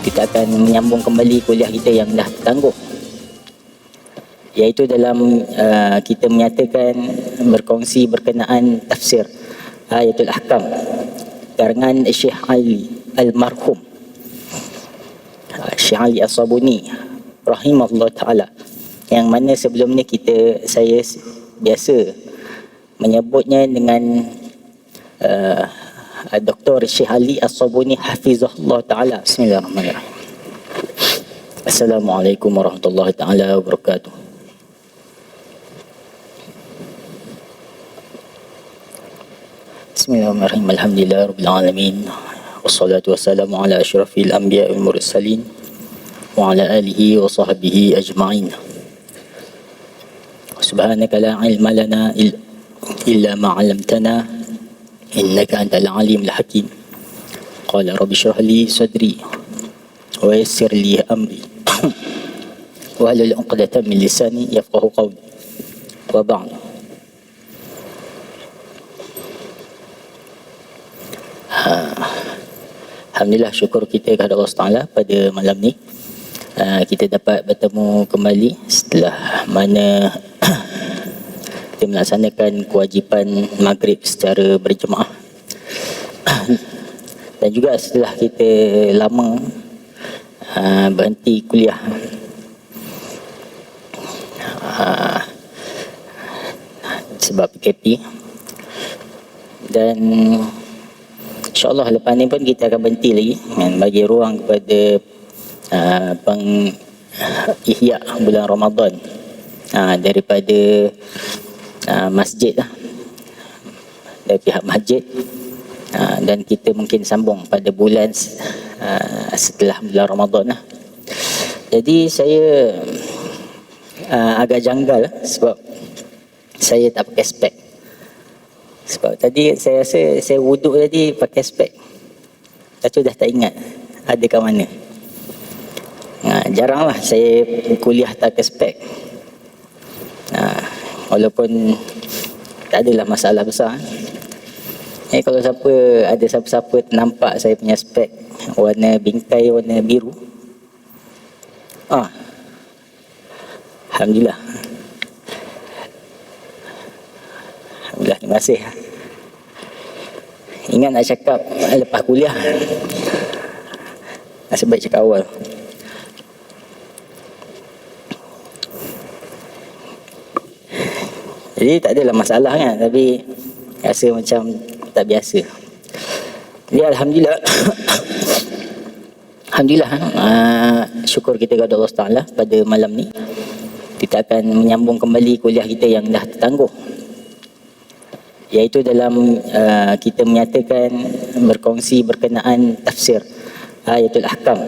Kita akan menyambung kembali kuliah kita yang dah tertangguh, iaitu dalam kita menyatakan berkongsi berkenaan tafsir Ayatul Ahkam karangan Syekh Ali almarhum Syekh Ali As-Sabuni rahimahullah ta'ala, yang mana sebelum ni saya biasa menyebutnya dengan Dr. Syekh Ali As-Sabuni hafizahullah ta'ala. Bismillahirrahmanirrahim. Assalamualaikum warahmatullahi ta'ala wabarakatuh. Bismillahirrahmanirrahim. Alhamdulillah rabbil alamin. Wassalatu wassalamu ala asyrafil anbiya wal mursalin wa ala alihi wa sahbihi ajma'in. Subhanaka la ilma lana illa ma 'allamtana innaka antal alimul hakim. Qala rabbi shrah li sadri wa yassir li amri wa hlul 'uqdatam min lisani yafqahu qawli. Wa ba'd. Alhamdulillah, syukur kita kepada Allah Taala pada malam ni kita dapat bertemu kembali setelah mana kita melaksanakan kewajipan maghrib secara berjemaah dan juga setelah kita lama berhenti kuliah sebab PKP, dan InsyaAllah lepas ni pun kita akan berhenti lagi bagi ruang kepada ihya bulan Ramadan daripada masjid lah, dari pihak masjid, dan kita mungkin sambung pada bulan setelah bulan Ramadan lah. Jadi saya agak janggal sebab saya tak pakai spek. Sebab tadi saya rasa saya wuduk tadi pakai spek, tapi dah tak ingat ada kat mana. Jaranglah saya kuliah tak pakai spek. Walaupun tak adalah masalah besar. Kalau ada siapa-siapa nampak saya punya spek warna bingkai, warna biru, Alhamdulillah. Alhamdulillah, terima kasih. Ingat nak cakap lepas kuliah, nasib baik cakap awal. Jadi tak adalah masalah kan, tapi rasa macam tak biasa. Jadi Alhamdulillah Alhamdulillah, syukur kita kepada Allah Taala pada malam ni kita akan menyambung kembali kuliah kita yang dah tertangguh, iaitu dalam kita menyatakan berkongsi berkenaan tafsir Ayatul Ahkam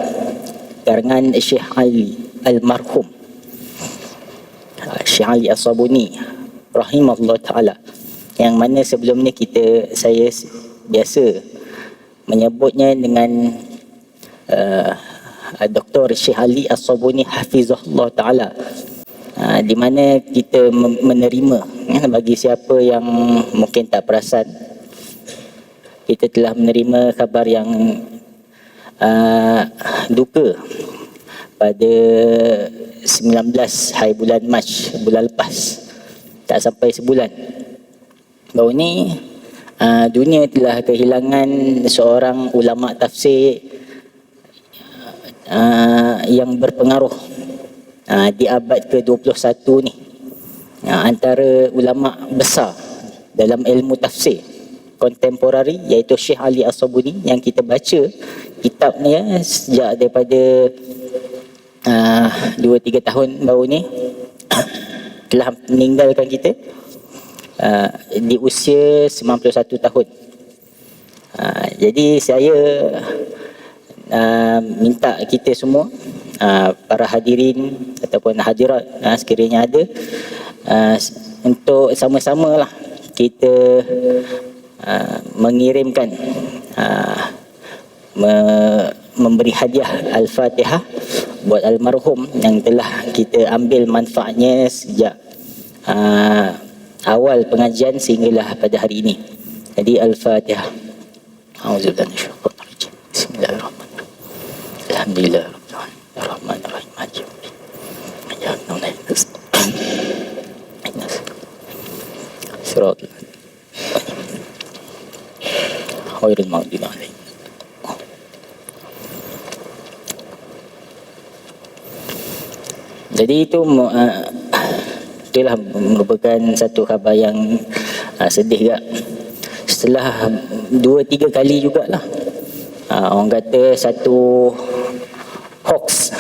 karangan Syekh Ali almarhum Syekh Ali As-Sabuni rahimahullah ta'ala, yang mana sebelum ni saya biasa menyebutnya dengan Dr. Syekh Ali As-Sabuni hafizahullah ta'ala, di mana kita menerima, bagi siapa yang mungkin tak perasan, kita telah menerima khabar yang duka pada 19 hari bulan Mac bulan lepas, tak sampai sebulan baru ni, dunia telah kehilangan seorang ulama tafsir yang berpengaruh di abad ke-21 ni, antara ulama besar dalam ilmu tafsir kontemporari, iaitu Syekh Ali As-Sabuni, yang kita baca kitabnya sejak daripada 2-3 tahun baru ni telah meninggalkan kita di usia 91 tahun. Jadi saya minta kita semua, para hadirin ataupun hadirat sekiranya ada, untuk sama-sama lah kita mengirimkan, memberi hadiah Al-Fatihah buat almarhum yang telah kita ambil manfaatnya sejak awal pengajian sehinggalah pada hari ini. Jadi Al-Fatihah. A'udzubillahi minasyaitonir rajim. Bismillahirrahmanirrahim. Alhamdulillah Ar-Rahmanir-Rahim Maliki Yaumiddin. Iyyaka na'budu wa iyyaka nasta'in. Ihdinas siratal ghairil maghdubi 'alaihim. Jadi itulah merupakan satu khabar yang sedih juga. Setelah 2-3 kali jugalah orang kata satu hoax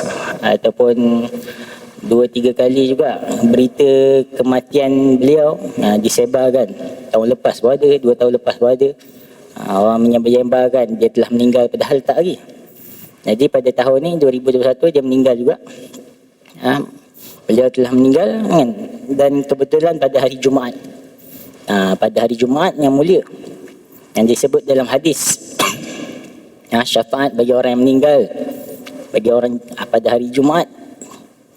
ataupun 2-3 kali juga berita kematian beliau disebarkan. Tahun lepas pun ada, 2 tahun lepas pun ada. Orang menyambar-nyambarkan dia telah meninggal padahal tak lagi. Jadi pada tahun ni 2021 dia meninggal juga. Beliau telah meninggal kan? Dan kebetulan pada hari Jumaat. Pada hari Jumaat yang mulia yang disebut dalam hadis syafaat bagi orang yang meninggal bagi orang pada hari Jumaat,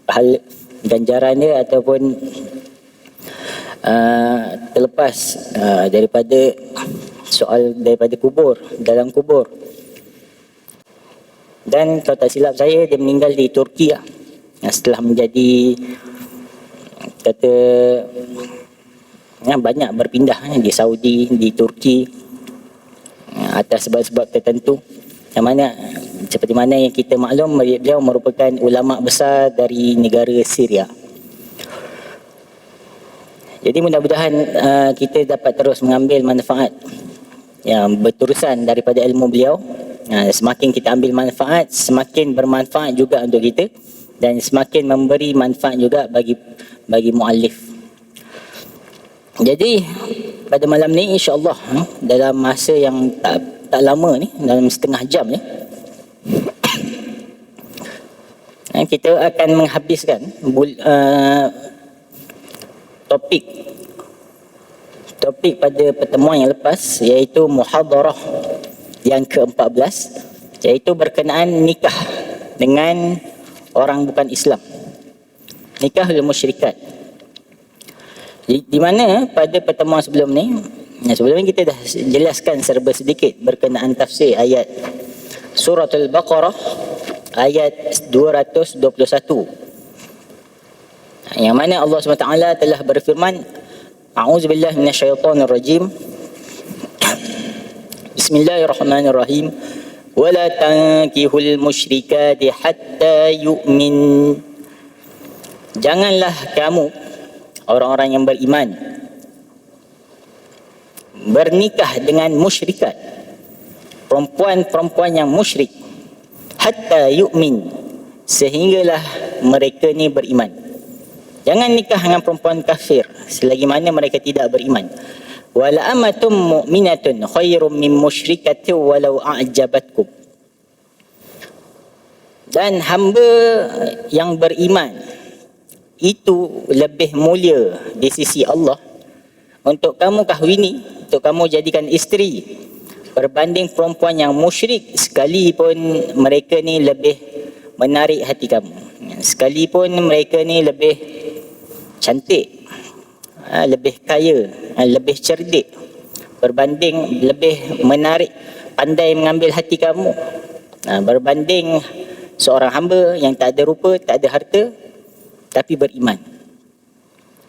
pahala ganjaran dia ataupun terlepas daripada soal daripada kubur, dalam kubur. Dan kalau tak silap saya dia meninggal di Turki setelah menjadi kata banyak berpindah di Saudi, di Turki atas sebab-sebab tertentu. Yang mana seperti mana yang kita maklum, beliau merupakan ulama besar dari negara Syria. Jadi mudah-mudahan kita dapat terus mengambil manfaat yang berterusan daripada ilmu beliau. Semakin kita ambil manfaat, semakin bermanfaat juga untuk kita dan semakin memberi manfaat juga bagi muallif. Jadi pada malam ni insya-Allah dalam masa yang tak lama ni, dalam setengah jam ni kita akan menghabiskan topik pada pertemuan yang lepas, iaitu muhadarah yang ke-14, iaitu berkenaan nikah dengan orang bukan Islam, nikahul musyrikat. Di mana pada pertemuan sebelum ni kita dah jelaskan serba sedikit berkenaan tafsir ayat surah Al-Baqarah ayat 221, yang mana Allah SWT telah berfirman, a'udzubillahi minasyaitonirrajim, bismillahirrahmanirrahim, wala tankihul musyrikati hatta yu'min. Janganlah kamu orang-orang yang beriman bernikah dengan musyrikat, perempuan-perempuan yang musyrik, hatta yu'min, sehinggalah mereka ni beriman. Jangan nikah dengan perempuan kafir selagi mana mereka tidak beriman. Wala amatum mu'minatun khairum min musyrikatin walau a'jabatkum. Dan hamba yang beriman itu lebih mulia di sisi Allah untuk kamu kahwini, untuk kamu jadikan isteri, berbanding perempuan yang musyrik sekalipun mereka ni lebih menarik hati kamu, sekalipun mereka ni lebih cantik, lebih kaya, lebih cerdik, berbanding lebih menarik, pandai mengambil hati kamu, berbanding seorang hamba yang tak ada rupa, tak ada harta tapi beriman.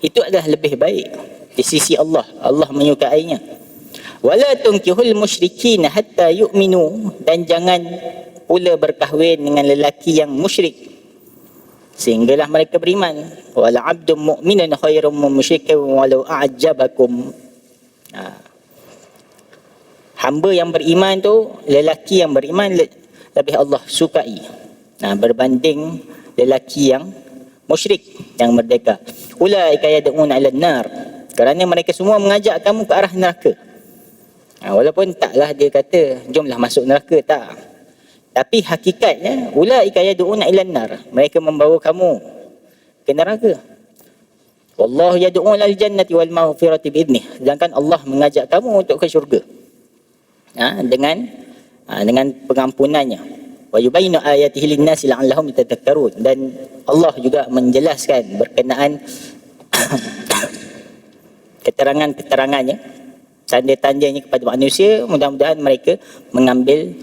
Itu adalah lebih baik di sisi Allah. Allah menyukainya. Wala tunkihul musyrikin hatta yu'minu, dan jangan pula berkahwin dengan lelaki yang musyrik sehinggalah mereka beriman. Wala 'abdun mu'minun khairum min musyrikin walau a'jabakum. Hamba yang beriman tu, lelaki yang beriman lebih Allah sukai berbanding lelaki yang musyrik yang merdeka. Ulaika yad'una 'alan nar, kerana mereka semua mengajak kamu ke arah neraka. Walaupun taklah dia kata jomlah masuk neraka, tak, tapi hakikatnya ulaika yad'una 'alan nar, mereka membawa kamu ke neraka. Wallahu yad'u ilal jannati wal maghfirati bi'idnih, sedangkan Allah mengajak kamu untuk ke syurga dengan pengampunannya. Wa yubayyinu ayatihi lin-nasi la'allahum yatadhakkarun, dan Allah juga menjelaskan berkenaan keterangan-keterangannya, tanda-tandanya kepada manusia, mudah-mudahan mereka mengambil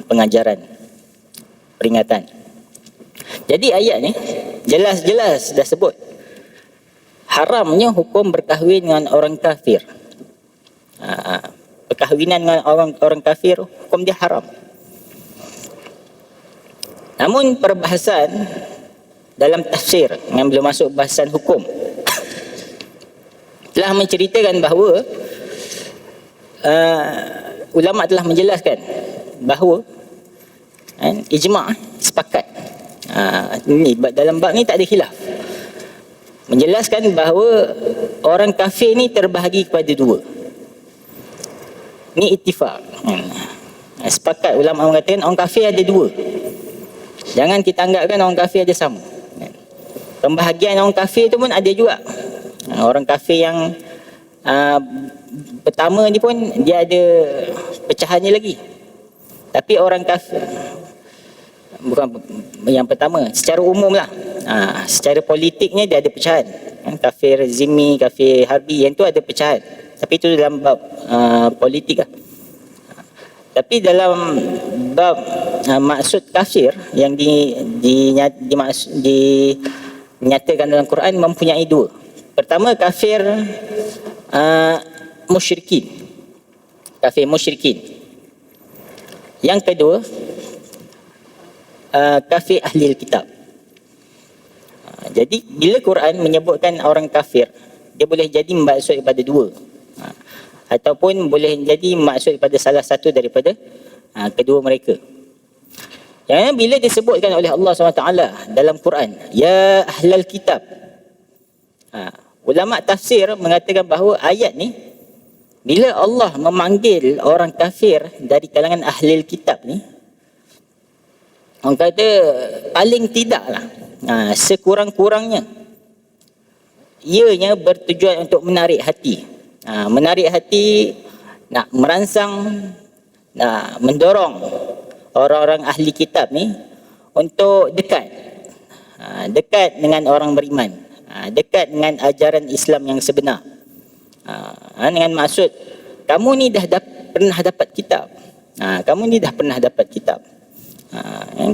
pengajaran. peringatan. Jadi ayat ni jelas-jelas dah sebut haramnya hukum berkahwin dengan orang kafir. Perkahwinan dengan orang kafir, hukum dia haram. Namun perbahasan dalam tafsir yang belum masuk bahasan hukum telah menceritakan bahawa ulama telah menjelaskan bahawa ijma' sepakat, ni dalam bab ni tak ada khilaf, menjelaskan bahawa orang kafir ni terbahagi kepada dua. Ni ittifaq. Sepakat ulama mengatakan orang kafir ada dua. Jangan kita anggapkan orang kafir ada sama. Pembahagian orang kafir tu pun ada juga. Orang kafir yang pertama ni pun dia ada pecahannya lagi. Tapi orang kafir, bukan yang pertama, secara umum lah, secara politiknya dia ada pecahan. Kafir zimmi, kafir harbi, yang tu ada pecahan. Tapi itu dalam bab politik lah. Tapi dalam bab maksud kafir yang dinyatakan dalam Quran mempunyai dua. Pertama, kafir musyrikin. Kafir musyrikin. Yang kedua, kafir ahli kitab. Jadi bila Quran menyebutkan orang kafir, dia boleh jadi maksud daripada dua, ataupun boleh jadi maksud daripada salah satu daripada kedua mereka. Yang bila disebutkan oleh Allah SWT dalam Quran, ya ahlal kitab, ulama tafsir mengatakan bahawa ayat ni, bila Allah memanggil orang kafir dari kalangan ahlil kitab ni, orang kata paling tidaklah, sekurang-kurangnya ianya bertujuan untuk menarik hati. Menarik hati, nak merangsang, nak mendorong orang-orang ahli kitab ni untuk dekat dengan orang beriman, dekat dengan ajaran Islam yang sebenar, dengan maksud kamu ni dah pernah dapat kitab, kamu ni dah pernah dapat kitab,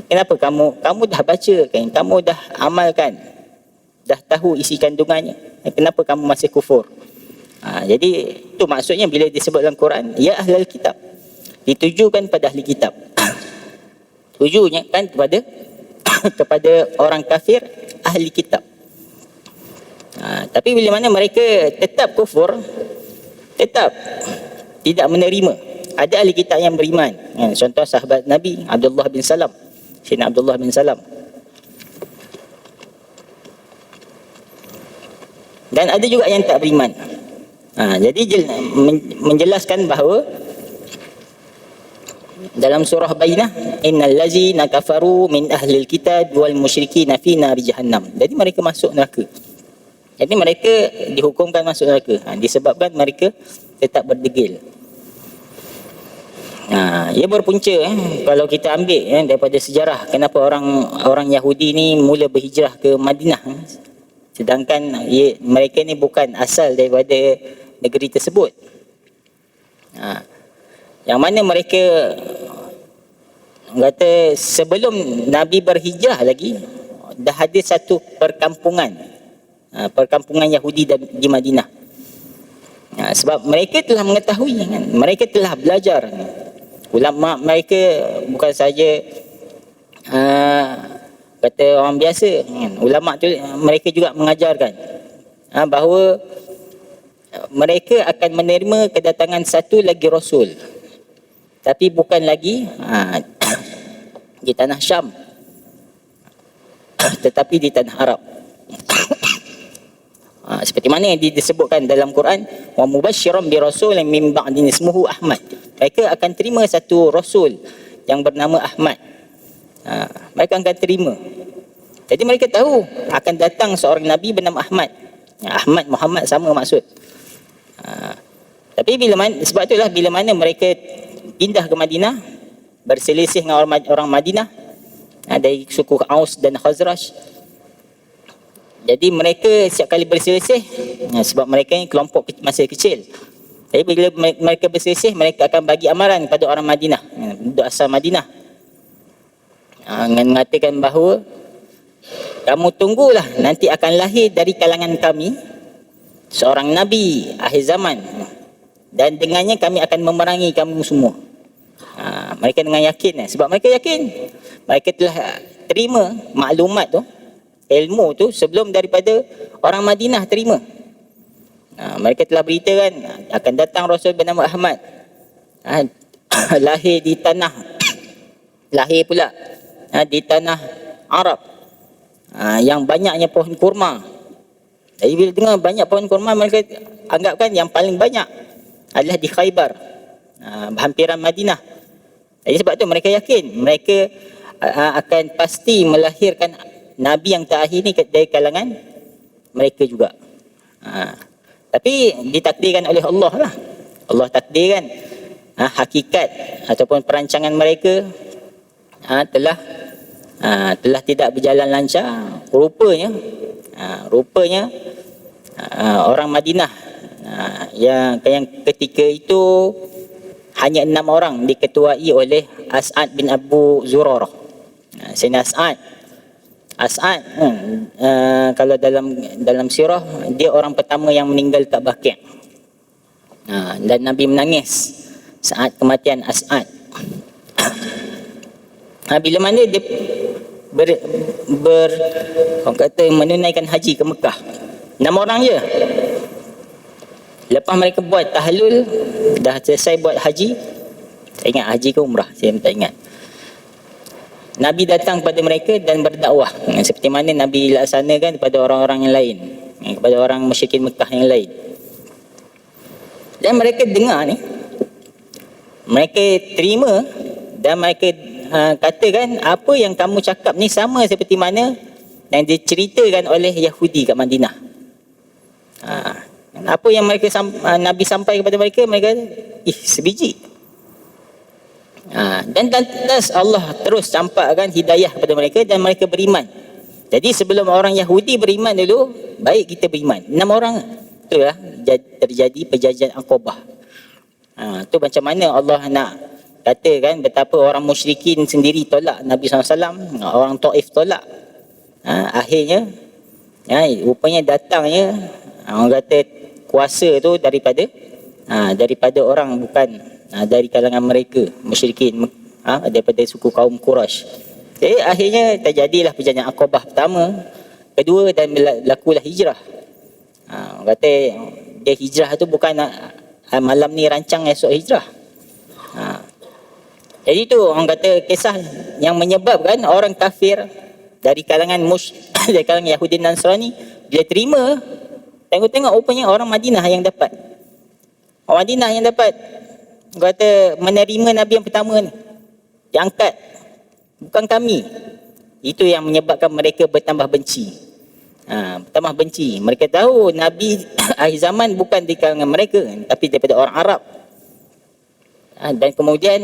kenapa kamu dah baca kan, kamu dah amalkan, dah tahu isi kandungannya, kenapa kamu masih kufur? Jadi itu maksudnya bila disebut dalam Quran ya ahlul kitab, ditujukan pada ahli kitab. Tujunya kan kepada orang kafir ahli kitab. Tapi bila mana mereka tetap kufur, tetap tidak menerima, ada ahli kitab yang beriman. Contoh sahabat Nabi Abdullah bin Salam, Sayyidina Abdullah bin Salam. Dan ada juga yang tak beriman. Jadi menjelaskan bahawa dalam surah Bainah, innal ladzina kafaru min ahlil kitab wal musyrikin fi nari jahannam. Jadi mereka masuk neraka. Jadi mereka dihukumkan masuk neraka disebabkan mereka tetap berdegil. Ia berpunca kalau kita ambil daripada sejarah, kenapa orang Yahudi ni mula berhijrah ke Madinah, sedangkan mereka ni bukan asal daripada negeri tersebut. Yang mana mereka kata sebelum Nabi berhijrah lagi dah ada satu perkampungan Yahudi di Madinah. Sebab mereka telah mengetahui, mereka telah belajar. Ulama mereka bukan saja kata orang biasa, ulama tu mereka juga mengajarkan bahawa mereka akan menerima kedatangan satu lagi Rasul, tapi bukan lagi di tanah Syam, tetapi di tanah Arab. Seperti mana yang disebutkan dalam Quran, wa mubasysyiran bi rasulin min ba'din ismuhu Ahmad. Mereka akan terima satu Rasul yang bernama Ahmad. Mereka akan terima. Jadi mereka tahu akan datang seorang Nabi bernama Ahmad. Ahmad, Muhammad sama maksud. Tapi sebab itulah bila mana mereka pindah ke Madinah, berselisih dengan orang Madinah dari suku Aus dan Khazraj. Jadi mereka setiap kali berselisih, sebab mereka ni kelompok masih kecil, jadi bila mereka berselisih, mereka akan bagi amaran kepada orang Madinah, penduduk asal Madinah. dengan mengatakan bahawa kamu tunggulah, nanti akan lahir dari kalangan kami seorang Nabi akhir zaman, dan dengannya kami akan memerangi kamu semua. Mereka dengan yakin, sebab mereka yakin, mereka telah terima maklumat tu, ilmu tu sebelum daripada orang Madinah terima. Mereka telah beritakan akan datang Rasul bernama Ahmad, lahir di tanah, lahir pula di tanah Arab, yang banyaknya pohon kurma. Jadi bila dengar banyak pohon kurma, mereka anggapkan yang paling banyak adalah di Khaybar, hampiran Madinah. Jadi sebab tu mereka yakin mereka akan pasti melahirkan Nabi yang terakhir ni dari kalangan mereka juga. Tapi ditakdirkan oleh Allah lah. Allah takdirkan hakikat ataupun perancangan mereka telah tidak berjalan lancar. Rupanya orang Madinah yang ketika itu hanya 6 orang diketuai oleh As'ad bin Abu Zurarah. Sayyidina As'ad kalau dalam sirah, dia orang pertama yang meninggal kat Baqi'. Dan Nabi menangis saat kematian As'ad. Bila mana dia orang kata menunaikan haji ke Mekah, 6 orang je. Lepas mereka buat tahlul, dah selesai buat haji, saya ingat haji ke umrah, saya tak ingat, Nabi datang kepada mereka dan berdakwah seperti mana Nabi laksanakan kepada orang-orang yang lain, kepada orang musyrikin Mekah yang lain. Dan mereka dengar ni, mereka terima, dan mereka katakan apa yang kamu cakap ni sama seperti mana yang diceritakan oleh Yahudi kat Madinah. Apa yang Nabi sampai kepada mereka, mereka sebiji. Dan Allah terus campakkan hidayah kepada mereka dan mereka beriman. Jadi sebelum orang Yahudi beriman dulu, baik kita beriman. 6 orang. Itulah terjadi perjanjian Aqabah. Tu macam mana Allah nak katakan betapa orang musyrikin sendiri tolak Nabi SAW, orang Taif tolak. Akhirnya rupanya datangnya orang kata kuasa tu daripada orang bukan dari kalangan mereka musyrikin, daripada suku kaum Quraisy. Jadi akhirnya terjadilah perjanjian Aqabah pertama, kedua, dan berlakulah hijrah. Orang kata dia hijrah tu bukan malam ni rancang esok hijrah. Jadi tu orang kata kisah yang menyebabkan orang kafir dari kalangan dari kalangan Yahudi dan Nasrani, bila terima, tengok-tengok rupanya orang Madinah yang dapat. Orang Madinah yang dapat, kata menerima Nabi yang pertama ni, diangkat, bukan kami. Itu yang menyebabkan mereka bertambah benci. Bertambah benci. Mereka tahu Nabi akhir zaman bukan di kalangan mereka, tapi daripada orang Arab. Dan kemudian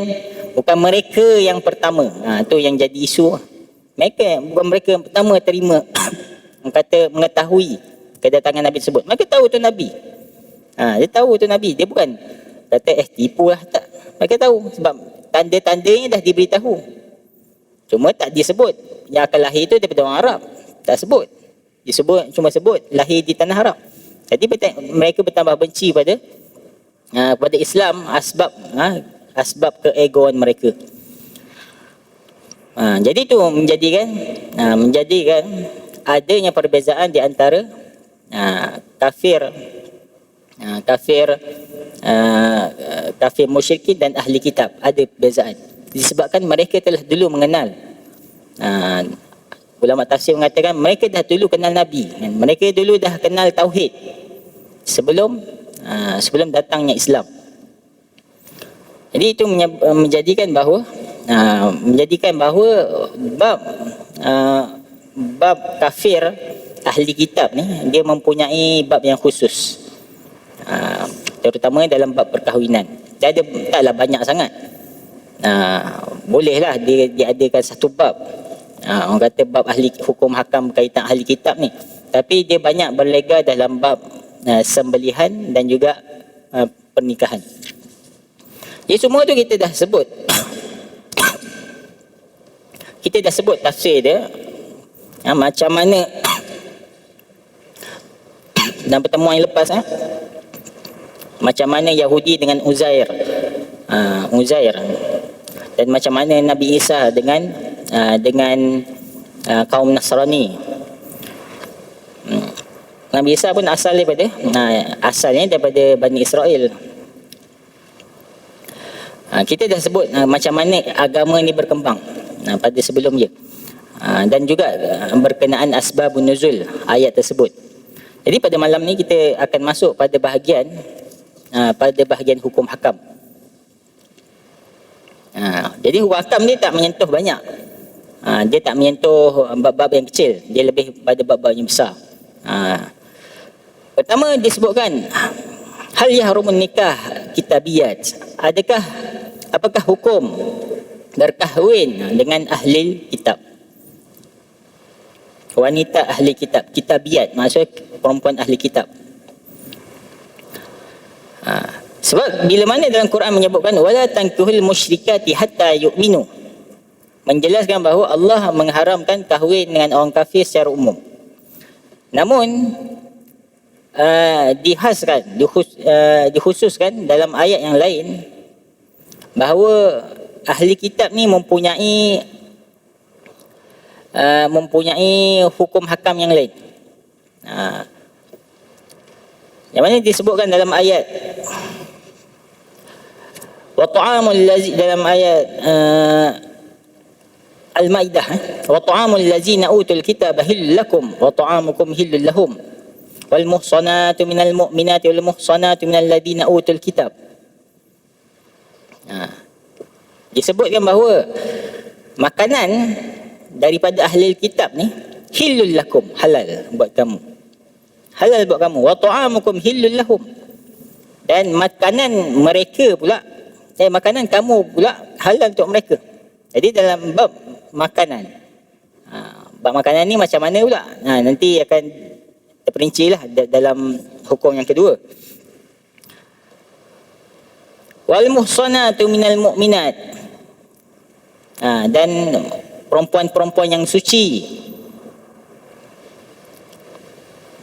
bukan mereka yang pertama. Itu yang jadi isu. Bukan mereka yang pertama terima kata mengetahui kedatangan Nabi tersebut. Mereka tahu tu Nabi. Dia tahu tu Nabi. Dia bukan kata tipu lah, tak. Mereka tahu sebab tanda-tandanya dah diberitahu. Cuma tak disebut yang akan lahir itu daripada orang Arab. Tak sebut. Cuma sebut lahir di tanah Arab. Jadi mereka bertambah benci pada Islam asbab keegoan mereka. Jadi itu menjadikan adanya perbezaan di antara kafir musyrikin dan ahli kitab. Ada perbezaan disebabkan mereka telah dulu mengenal. Ulama tafsir mengatakan mereka dah dulu kenal Nabi, mereka dulu dah kenal tauhid sebelum datangnya Islam. Jadi itu menjadikan bahawa bab kafir ahli kitab ni dia mempunyai bab yang khusus, terutama dalam bab perkahwinan. Taklah banyak sangat. Bolehlah dia diadakan satu bab, orang kata bab ahli hukum hakam berkaitan ahli kitab ni, tapi dia banyak berlega dalam bab sembelihan dan juga pernikahan. Jadi semua tu kita dah sebut. Kita kita dah sebut tafsir dia, macam mana dalam pertemuan yang lepas, macam mana Yahudi dengan Uzair, dan macam mana Nabi Isa dengan kaum Nasrani. Nabi Isa pun asalnya daripada Bani Israel. Kita dah sebut macam mana agama ni berkembang pada sebelum dia, dan juga berkenaan asbabun nuzul ayat tersebut. Jadi pada malam ni kita akan masuk pada bahagian hukum hakam. Jadi hukum hakam ni tak menyentuh banyak. Dia tak menyentuh bab-bab yang kecil, dia lebih pada bab-bab yang besar. Pertama disebutkan hal yahrumun nikah kitabiyat. Apakah hukum berkahwin dengan ahli kitab? Wanita ahli kitab, kitabiyat maksudnya perempuan ahli kitab. Sebab bila mana dalam Quran menyebutkan wala tankihul musyrikati hatta yu'minu, menjelaskan bahawa Allah mengharamkan kahwin dengan orang kafir secara umum. Namun dikhususkan dalam ayat yang lain bahawa ahli kitab ni mempunyai hukum hakam yang lain. Yang mana disebutkan dalam ayat wa ta'amul lazi, dalam ayat Al-Maidah, wa ta'amul lazina utul kitaba hillul lakum wa ta'amukum hillul lahum wal muhsanatu minal mu'minati wal muhsanatu minal ladina utul kitab. Disebutkan bahawa makanan daripada ahli kitab ni hillul lakum, halal buat kamu, halal buat kamu, wa ta'amukum hillul lahum, dan makanan mereka pula, makanan kamu pula halal untuk mereka. Jadi dalam bab makanan, bab makanan ni macam mana pula, nanti akan terperinci lah dalam hukum yang kedua. Wal muhsanatu minal mu'minat, dan perempuan-perempuan yang suci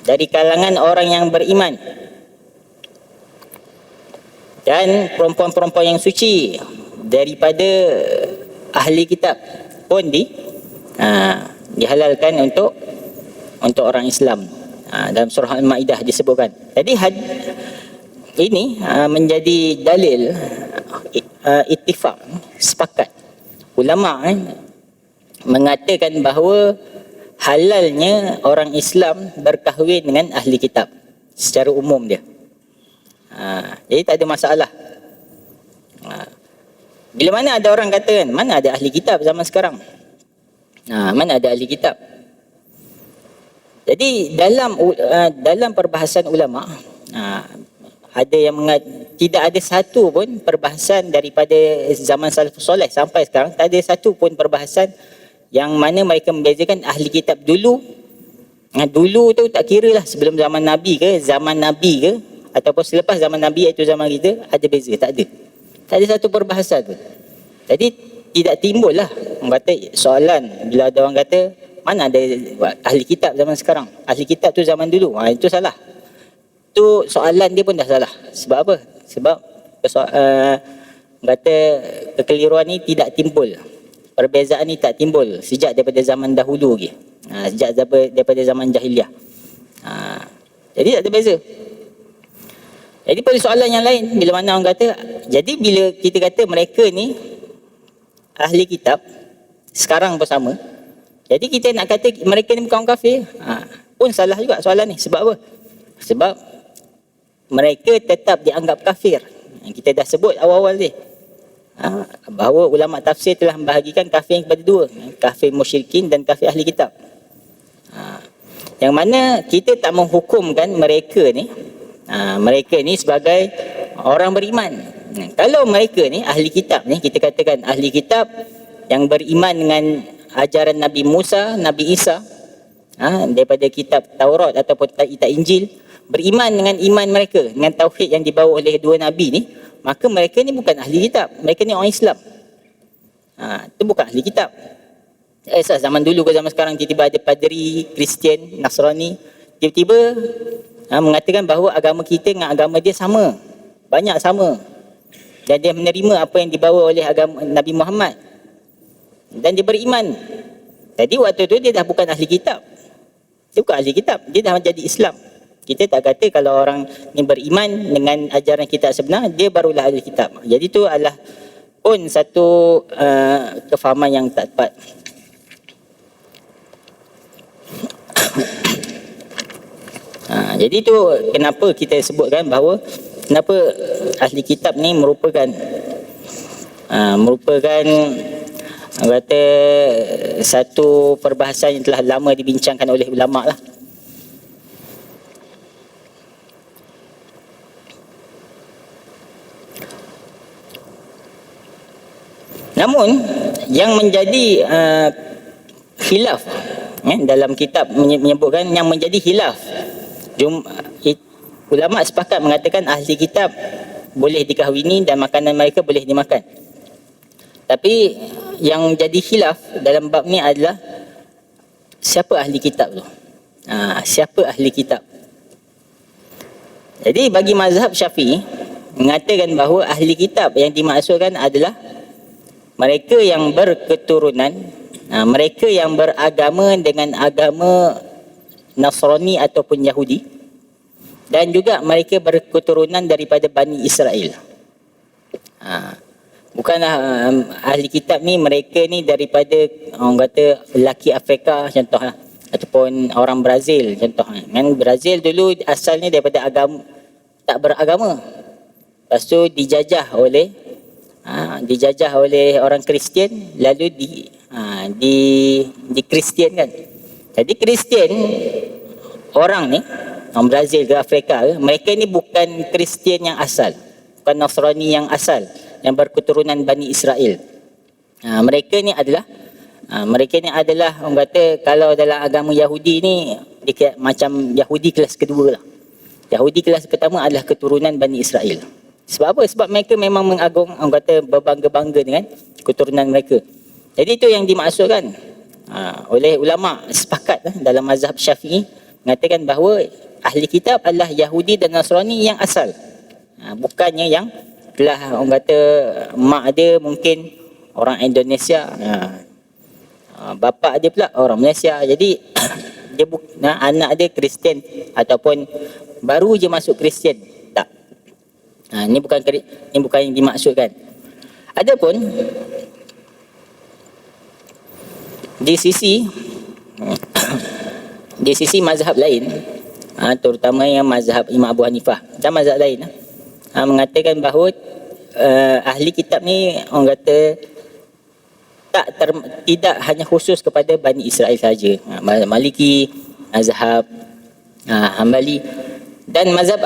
dari kalangan orang yang beriman, dan perempuan-perempuan yang suci daripada ahli kitab pun dihalalkan untuk orang Islam. Dalam surah Al-Maidah disebutkan. Jadi ini menjadi dalil ittifaq, sepakat ulama mengatakan bahawa halalnya orang Islam berkahwin dengan ahli kitab secara umum dia. Jadi tak ada masalah. Bila mana ada orang kata kan, mana ada ahli kitab zaman sekarang? Mana ada ahli kitab? Jadi dalam perbahasan ulama, ada yang tidak ada satu pun perbahasan daripada zaman salafus soleh sampai sekarang, tak ada satu pun perbahasan yang mana mereka membezakan ahli kitab dulu. Dulu tu tak kira lah sebelum zaman Nabi ke, zaman Nabi ke, ataupun selepas zaman Nabi iaitu zaman kita, ada beza? Tak ada. Tak ada satu perbahasan pun. Jadi tidak timbul lah orang kata soalan bila ada orang kata mana ada ahli kitab zaman sekarang, ahli kitab tu zaman dulu. Itu salah. Tu soalan dia pun dah salah. Sebab apa? Sebab kata kekeliruan ni tidak timbul, perbezaan ni tak timbul sejak daripada zaman dahulu lagi, sejak daripada zaman jahiliah. Jadi tak ada beza. Jadi pada soalan yang lain, bila mana orang kata, jadi bila kita kata mereka ni ahli kitab sekarang bersama, jadi kita nak kata mereka ni bukan orang kafir, pun salah juga soalan ni. Sebab apa? Sebab mereka tetap dianggap kafir. Kita dah sebut awal-awal ni, bahawa ulama tafsir telah membahagikan kafir kepada dua, kafir musyrikin dan kafir ahli kitab. Yang mana kita tak menghukumkan mereka ni sebagai orang beriman. Kalau mereka ni ahli kitab ni, kita katakan ahli kitab yang beriman dengan ajaran Nabi Musa, Nabi Isa, daripada kitab Taurat ataupun kitab Injil, beriman dengan iman mereka, dengan tauhid yang dibawa oleh dua Nabi ni, maka mereka ni bukan ahli kitab, mereka ni orang Islam. Itu bukan ahli kitab. Zaman dulu ke zaman sekarang tiba-tiba ada padri Kristian, Nasrani tiba-tiba mengatakan bahawa agama kita dengan agama dia sama, banyak sama, dan dia menerima apa yang dibawa oleh agama Nabi Muhammad dan dia beriman. Jadi waktu tu dia dah bukan ahli kitab, dia bukan ahli kitab, dia dah menjadi Islam. Kita tak kata kalau orang ni beriman dengan ajaran kitab sebenar, dia barulah ahli kitab. Jadi tu adalah pun satu kefahaman yang tak tepat. Jadi tu kenapa kita sebutkan bahawa kenapa ahli kitab ni merupakan kata satu perbahasan yang telah lama dibincangkan oleh ulama lah. Namun yang menjadi khilaf dalam kitab menyebutkan yang menjadi khilaf, ulama sepakat mengatakan ahli kitab boleh dikahwini dan makanan mereka boleh dimakan. Tapi yang jadi khilaf dalam bab ni adalah siapa ahli kitab tu? Siapa ahli kitab? Jadi bagi mazhab Syafi'i mengatakan bahawa ahli kitab yang dimaksudkan adalah mereka yang berketurunan, mereka yang beragama dengan agama Nasrani ataupun Yahudi, dan juga mereka berketurunan daripada Bani Israel. Bukanlah ahli kitab ni mereka ni daripada orang kata lelaki Afrika contohlah, ataupun orang Brazil contohnya. Kan Brazil dulu asalnya daripada agama tak beragama, lepas tu dijajah oleh orang Kristian, lalu di Kristian kan. Jadi Kristian orang ni, orang Brazil ke Afrika ke, mereka ni bukan Kristian yang asal, bukan Nasrani yang asal, yang berketurunan Bani Israel. Mereka ni adalah orang kata kalau dalam agama Yahudi ni dia macam Yahudi kelas kedua lah. Yahudi kelas pertama adalah keturunan Bani Israel. Sebab apa? Sebab mereka memang mengagung, orang kata berbangga-bangga dengan keturunan mereka. Jadi itu yang dimaksudkan oleh ulama sepakat dalam mazhab Syafi'i mengatakan bahawa ahli kitab adalah Yahudi dan Nasrani yang asal, bukannya yang telah orang kata mak dia mungkin orang Indonesia, bapa dia pula orang Malaysia, jadi dia anak dia Kristian ataupun baru je masuk Kristian. Tak. Ini bukan yang dimaksudkan. Adapun di sisi mazhab lain, terutama yang mazhab Imam Abu Hanifah dan mazhab lain, mengatakan bahawa ahli kitab ni orang kata tidak hanya khusus kepada Bani Israel saja. Maliki, mazhab Hambali dan mazhab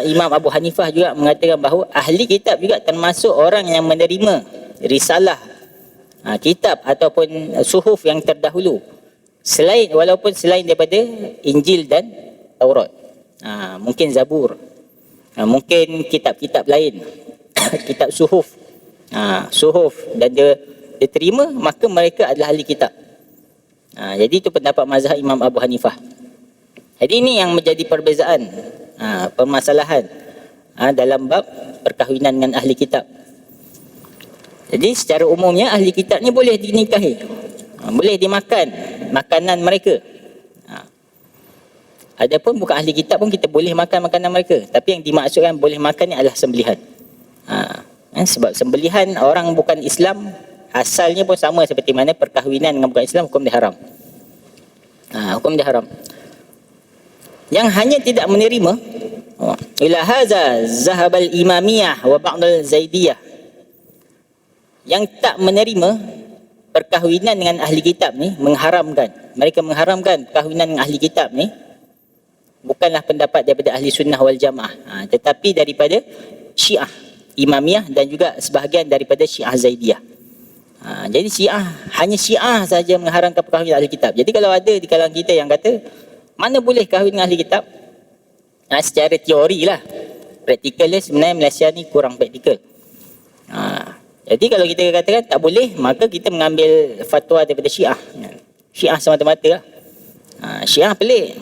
Imam Abu Hanifah juga mengatakan bahawa ahli kitab juga termasuk orang yang menerima risalah, kitab ataupun suhuf yang terdahulu, walaupun selain daripada Injil dan Taurat. Mungkin Zabur, mungkin kitab-kitab lain, kitab suhuf, dan dia terima, maka mereka adalah ahli kitab. Jadi itu pendapat mazhab Imam Abu Hanifah. Jadi ini yang menjadi perbezaan, permasalahan dalam bab perkahwinan dengan ahli kitab. Jadi secara umumnya ahli kitab ni boleh dinikahi, boleh dimakan makanan mereka. Adapun bukan ahli kitab pun kita boleh makan makanan mereka, tapi yang dimaksudkan boleh makan ni adalah sembelihan. Sebab sembelihan orang bukan Islam asalnya pun sama seperti mana perkahwinan dengan bukan Islam, hukum dia haram. Hukum dia haram. Yang hanya tidak menerima, ila hadza zahabal imamiyah wa ba'dal zaidiyah, yang tak menerima perkahwinan dengan ahli kitab ni, mereka mengharamkan perkahwinan dengan ahli kitab ni, bukanlah pendapat daripada ahli sunnah wal jamaah, tetapi daripada Syiah Imamiyah dan juga sebahagian daripada Syiah Zaidiyah. Jadi hanya Syiah saja mengharamkan perkahwinan ahli kitab. Jadi kalau ada di kalangan kita yang kata mana boleh kahwin dengan ahli kitab, secara teori lah, praktikalnya sebenarnya Malaysia ni kurang praktikal. Jadi kalau kita katakan tak boleh, maka kita mengambil fatwa daripada Syiah. Syiah semata-mata lah. Syiah pelik.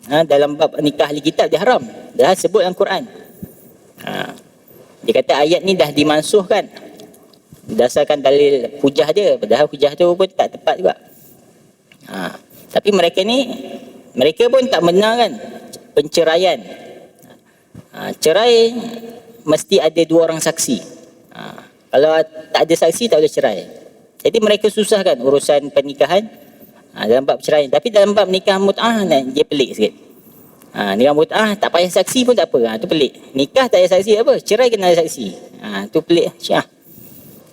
Dalam bab nikah ahli kitab dia haram. Dah sebut dalam Quran. Dia kata ayat ni dah dimansuhkan berdasarkan dalil hujah dia. Padahal hujah tu pun tak tepat juga. Tapi mereka pun tak benarkan penceraian. Cerai mesti ada 2 orang saksi. Kalau tak ada saksi tak boleh cerai. Jadi mereka susahkan urusan pernikahan dalam bab perceraian. Tapi dalam bab nikah mut'ah dia pelik sikit. Nikah mut'ah tak payah saksi pun tak apa. Tu pelik. Nikah tak payah saksi apa? Cerai kena ada saksi. Tu pelik Syiah.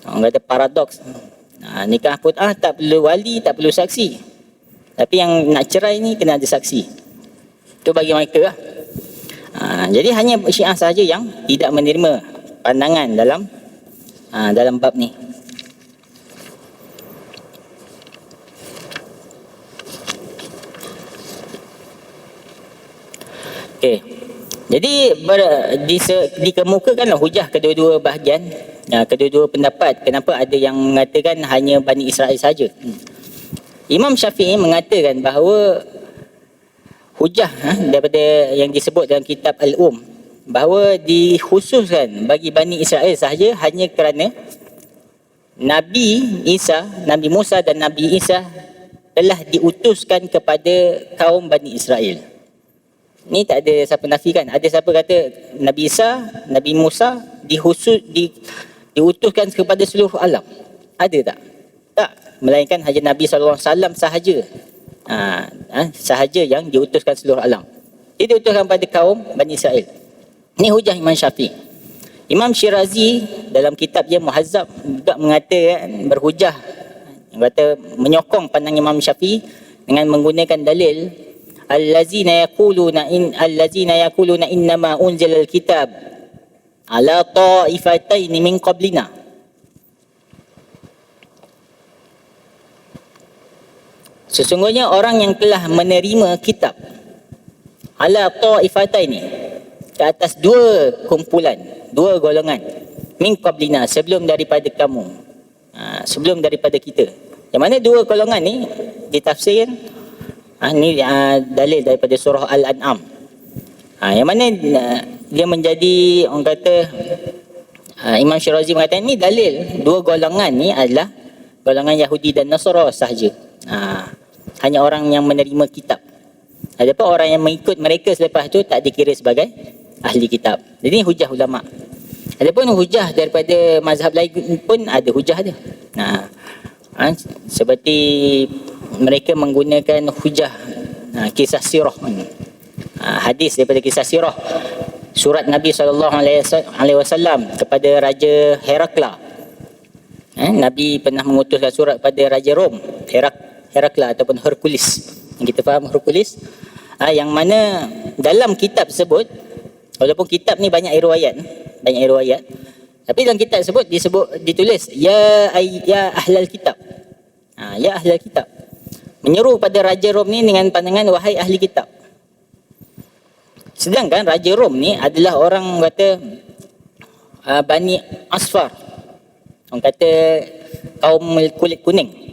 Orang kata paradoks. Nikah mut'ah tak perlu wali, tak perlu saksi. Tapi yang nak cerai ni kena ada saksi. Itu bagi mereka lah. Jadi hanya Syiah sahaja yang tidak menerima pandangan dalam bab ni. Okey. Jadi dikemukakanlah hujah kedua-dua bahagian, kedua-dua pendapat. Kenapa ada yang mengatakan hanya Bani Israel saja? Imam Syafi'i mengatakan bahawa hujah daripada yang disebut dalam kitab Al-Um, bahawa dikhususkan bagi Bani Israel sahaja hanya kerana Nabi Musa dan Nabi Isa telah diutuskan kepada kaum Bani Israel. Ni tak ada siapa nafikan. Ada siapa kata Nabi Isa, Nabi Musa diutuskan kepada seluruh alam? Ada tak? Tak. Melainkan hanya Nabi SAW sahaja. Sahaja yang diutuskan seluruh alam. Dia diutuskan pada kaum Bani Israel. Ini hujah Imam Syafi'i. Imam Syirazi dalam kitab dia Muhazzab juga mengatakan berhujah, kata menyokong pandang Imam Syafi'i dengan menggunakan dalil allazina yaquluna innama unzilal kitab ala ta'ifatain min qablina. Sesungguhnya orang yang telah menerima kitab ala ta'ifatain ni ke atas 2 kumpulan, 2 golongan min qablina, sebelum daripada kamu, sebelum daripada kita. Yang mana 2 golongan ni ditafsirkan ni dalil daripada surah Al-An'am. Yang mana dia menjadi, orang kata Imam Syirazi mengatakan ni dalil 2 golongan ni adalah golongan Yahudi dan Nasara sahaja. Hanya orang yang menerima kitab. Adapun orang yang mengikut mereka selepas itu tak dikira sebagai ahli kitab. Jadi hujah ulama. Adapun hujah daripada mazhab lain pun ada hujah dia. Seperti mereka menggunakan hujah kisah sirah, hadis daripada kisah sirah, surat Nabi SAW kepada Raja Herakla. Nabi pernah mengutuskan surat pada Raja Rom, Herakla ataupun Hercules. Yang kita faham Hercules, yang mana dalam kitab tersebut, walaupun kitab ni banyak riwayat, tapi dalam kitab tersebut ditulis ya ahlal kitab. Ya ahlal kitab. Menyeru pada Raja Rom ni dengan pandangan wahai ahli kitab. Sedangkan Raja Rom ni adalah orang kata Bani Asfar. Orang kata kaum kulit kuning.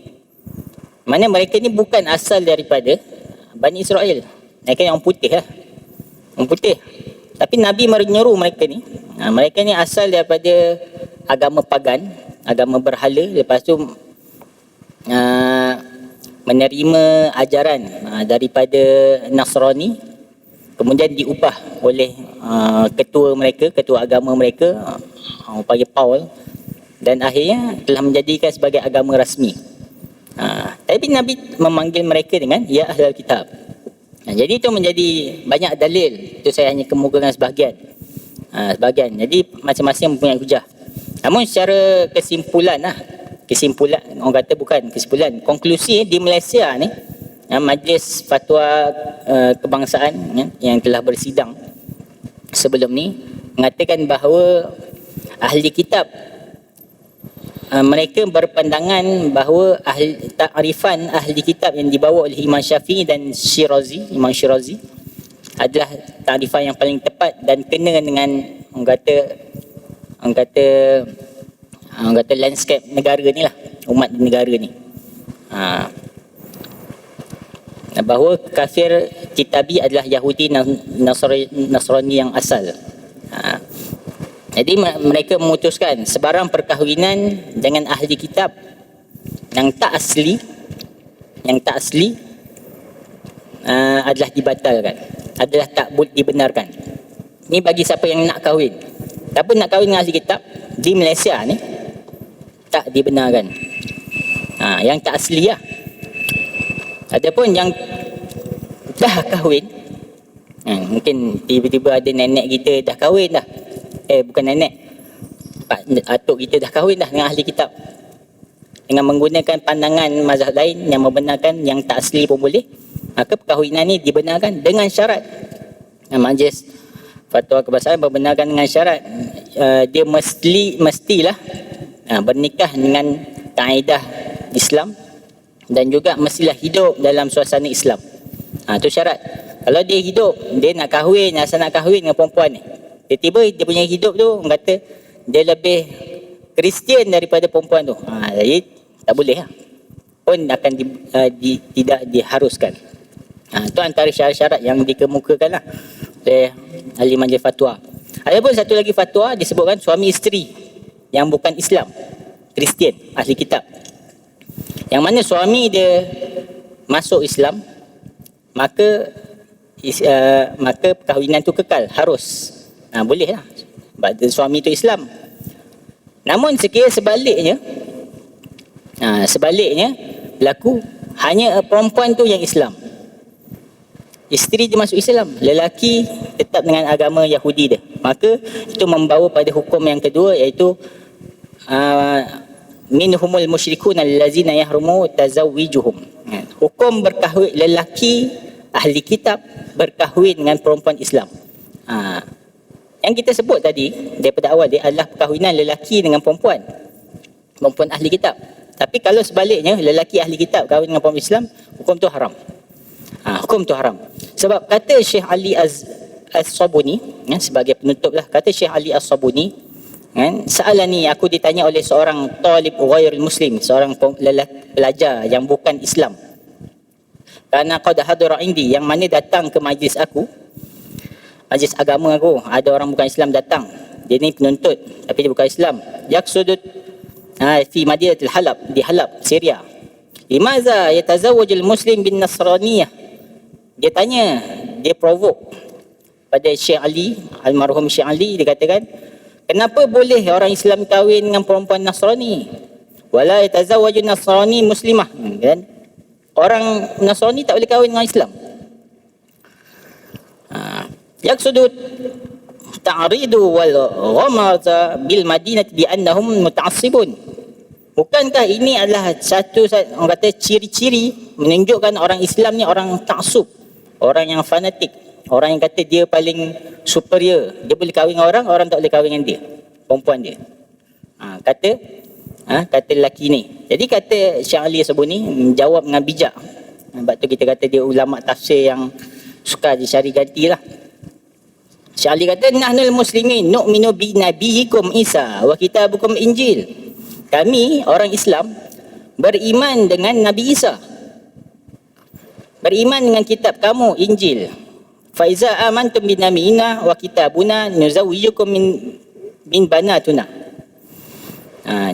Mana mereka ni bukan asal daripada Bani Israel. Mereka yang orang putih lah. Orang putih. Tapi Nabi menyeru mereka ni. Mereka ni asal daripada agama pagan, agama berhala. Lepas tu menerima ajaran daripada Nasrani, kemudian diubah oleh ketua agama mereka, panggil Paul, dan akhirnya telah menjadikan sebagai agama rasmi. Tapi Nabi memanggil mereka dengan ya ahlul kitab. Jadi itu menjadi banyak dalil. Itu saya hanya kemukakan sebahagian. Jadi masing-masing mempunyai hujah. Namun secara kesimpulan, orang kata bukan kesimpulan, konklusi di Malaysia ni, Majlis Fatwa Kebangsaan yang telah bersidang sebelum ni mengatakan bahawa ahli kitab, mereka berpandangan bahawa ta'rifan ahli kitab yang dibawa oleh Imam Syafi'i dan Imam Syirazi adalah ta'rifan yang paling tepat dan kena dengan orang kata orang kata landscape negara ni lah, umat di negara ni. Bahawa kafir kitabi adalah Yahudi Nasrani yang asal. Jadi mereka memutuskan sebarang perkahwinan dengan ahli kitab yang tak asli adalah dibatalkan, adalah tak dibenarkan. Ini bagi siapa yang nak kahwin. Siapa nak kahwin dengan ahli kitab di Malaysia ni tak dibenarkan. Yang tak asli lah. Adapun yang dah kahwin, mungkin tiba-tiba ada nenek kita dah kahwin dah. Bukan nenek, atuk kita dah kahwin dah dengan ahli kitab, dengan menggunakan pandangan mazhab lain yang membenarkan yang tak asli pun boleh, maka perkahwinan ni dibenarkan dengan syarat. Majlis Fatwa Kebangsaan membenarkan dengan syarat dia mestilah bernikah dengan kaedah Islam dan juga mestilah hidup dalam suasana Islam. Itu syarat. Kalau dia hidup, dia nak kahwin, asal nak kahwin dengan perempuan ni, tiba-tiba dia punya hidup tu orang kata dia lebih Kristian daripada perempuan tu, jadi tak boleh lah, pun akan tidak diharuskan. Itu antara syarat-syarat yang dikemukakan lah oleh ahli majlis fatwa. Ada pun satu lagi fatwa disebutkan suami isteri yang bukan Islam, Kristian, ahli kitab, yang mana suami dia masuk Islam, maka perkahwinan tu kekal, harus. Boleh lah, suami itu Islam. Namun sekiranya sebaliknya berlaku, hanya perempuan tu yang Islam, isteri dia masuk Islam, lelaki tetap dengan agama Yahudi dia, maka itu membawa pada hukum yang kedua, iaitu minhumul musyrikun allazina yahrumu tazawwijuhum. Hukum berkahwin, lelaki ahli kitab berkahwin dengan perempuan Islam. Yang kita sebut tadi daripada awal dia adalah perkahwinan lelaki dengan perempuan ahli kitab. Tapi kalau sebaliknya, lelaki ahli kitab kahwin dengan perempuan Islam, hukum tu haram. Hukum tu haram. Sebab kata Syekh Ali As-Sabuni, sebagai penutup lah, kata Syekh Ali As-Sabuni, sa'alani, aku ditanya oleh seorang talib ghairul muslim, seorang pelajar yang bukan Islam, karena qad hadara indi, yang mana datang ke majlis aku, majlis agama aku, ada orang bukan Islam datang, dia ni penuntut tapi dia bukan Islam, yaksudut fi Madinatul Halab, di Halab, Syria. Limaza yatazawwajul muslim bin nasraniyah, dia tanya, dia provoke pada Syekh Ali, almarhum Syekh Ali, dia katakan, kenapa boleh orang Islam kahwin dengan perempuan Nasrani? Wala yatazawwajun nasrani muslimah, kan? Orang Nasrani tak boleh kahwin dengan Islam. Yaksudut ta'ridu wal ghamata bil madinah bi annahum muta'assibun. Bukankah ini adalah satu orang kata ciri-ciri menunjukkan orang Islam ni orang taksub, orang yang fanatik, orang yang kata dia paling superior, dia boleh kahwin dengan orang tak boleh kahwin dengan dia, perempuan dia. Kata lelaki ni. Jadi kata Syekh Ali Sabuni menjawab dengan bijak. Sebab tu kita kata dia ulama tafsir yang suka dicari gantilah. Syekh Ali kata, nahnul muslimin nu'minu bi nabiyikum Isa wa kitabukum Injil. Kami orang Islam beriman dengan Nabi Isa, beriman dengan kitab kamu Injil. Fa iza amantum bi nabiyina wa kitabuna nuzawwijukum min banatuna.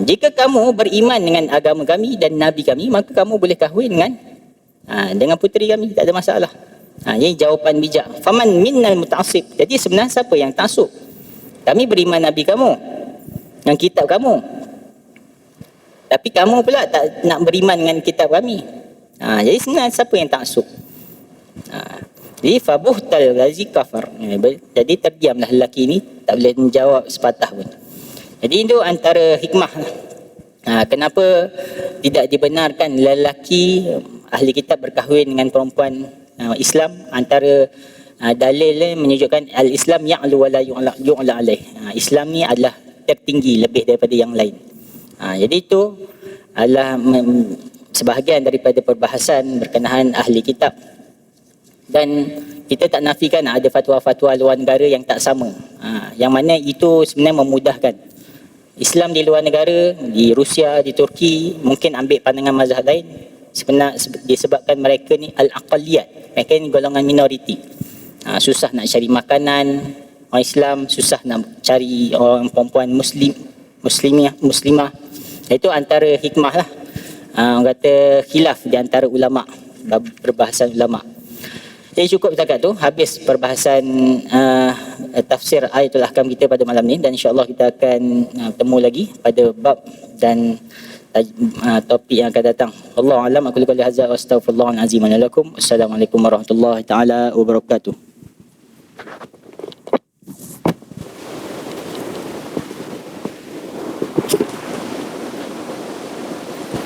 Jika kamu beriman dengan agama kami dan nabi kami, maka kamu boleh kahwin dengan puteri kami, tak ada masalah. Ini jawapan bijak. Faman minnal muta'assib. Jadi sebenarnya siapa yang taksub? Kami beriman nabi kamu, dengan kitab kamu, tapi kamu pula tak nak beriman dengan kitab kami. Jadi sebenarnya siapa yang taksub? Jadi fabuhtal ghazi kafar. Jadi terdiamlah lelaki ini, tak boleh menjawab sepatah pun. Jadi itu antara hikmah kenapa tidak dibenarkan lelaki ahli kitab berkahwin dengan perempuan Islam. Antara dalil menunjukkan al-Islam ya'lu wa la yu'la alaih. Islam ni adalah tertinggi lebih daripada yang lain. Jadi itu adalah sebahagian daripada perbahasan berkenaan ahli kitab. Dan kita tak nafikan ada fatwa-fatwa luar negara yang tak sama. Yang mana itu sebenarnya memudahkan. Islam di luar negara, di Rusia, di Turki, mungkin ambil pandangan mazhab lain. Disebabkan mereka ni al-aqalliyat, mereka ni golongan minoriti. Susah nak cari makanan, orang Islam susah nak cari orang perempuan muslimah. Itu antara hikmah lah. Orang kata khilaf di antara ulama, perbahasan ulama. Jadi cukup setakat tu, habis perbahasan tafsir ayatul ahkam kita pada malam ni, dan insya-Allah kita akan bertemu lagi pada bab dan topik yang akan datang. Wallahu a'lam. Aku qali hadza wa astaghfirullahal azim wa lakum. Assalamualaikum warahmatullahi taala wabarakatuh.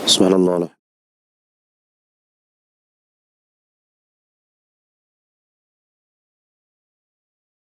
Subhanallah.